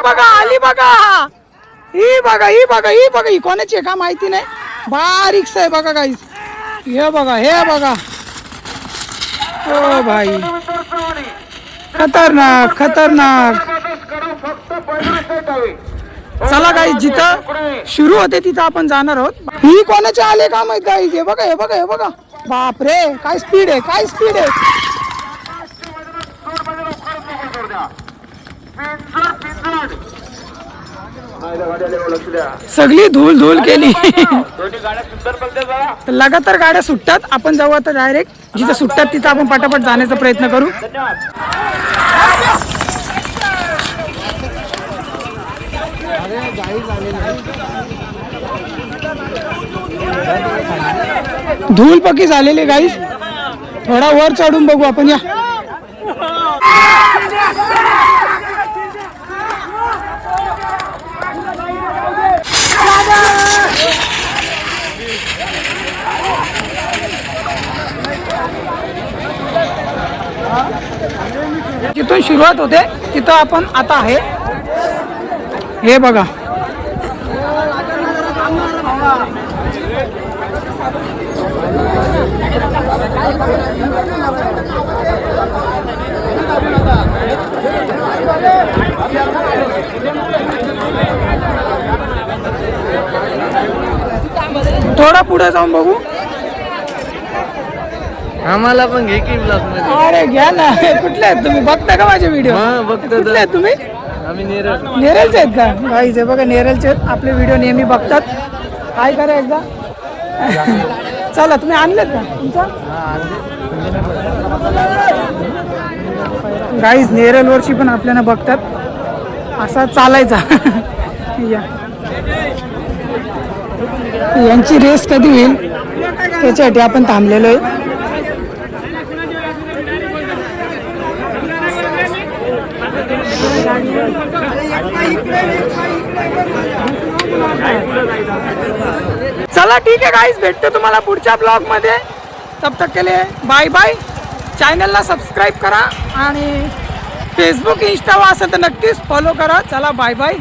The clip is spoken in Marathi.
आली बघा. ही बघा ही कोणाची आहे का माहिती नाही. बारीक आहे बघा गाईस. हे बघा ओ भाई खतरनाक. चला गाईस जिथं सुरू होते तिथं आपण जाणार आहोत. ही कोणाचे आले का माहित गाईस. हे बघा बापरे काय स्पीड आहे. सगळी धूल केली. लगातार गाड्या सुटतात. आपण जाऊ आता डायरेक्ट जिथं सुटतात तिथं आपण पटापट जाण्याचा प्रयत्न करू. धूल पक्की झालेली गाईस. थोडा वर चढून बघू आपण. या जिथून सुरुवात होते तिथं आपण आता आहे. हे बघा थोडा पुढे जाऊन बघू. आम्हाला पण घे की ब्लॉग मध्ये. अरे घ्या ना. कुठले आहेत तुम्ही. बघता का माझे व्हिडिओ. कुठले आहेत तुम्ही. आम्ही नेरळचे आहेत का गाईज. हे बघा नेरळचे आहेत. आपले व्हिडिओ नेहमी बघतात. काय करा एकदा. चला तुम्ही आणलेत का तुमचा. गाईज नेरळ वर्षी पण आपल्याला बघतात. असा चालायचा. यांची रेस कधी होईल त्याच्यासाठी आपण थांबलेलो आहे. चला ठीक आहे गाईज. भेटतो तुम्हाला पुढच्या ब्लॉग मध्ये. तब तक के लिए बाय बाय. चॅनलला सबस्क्राईब करा आणि फेसबुक इंस्टा असेल तर नक्कीच फॉलो करा. चला बाय बाय.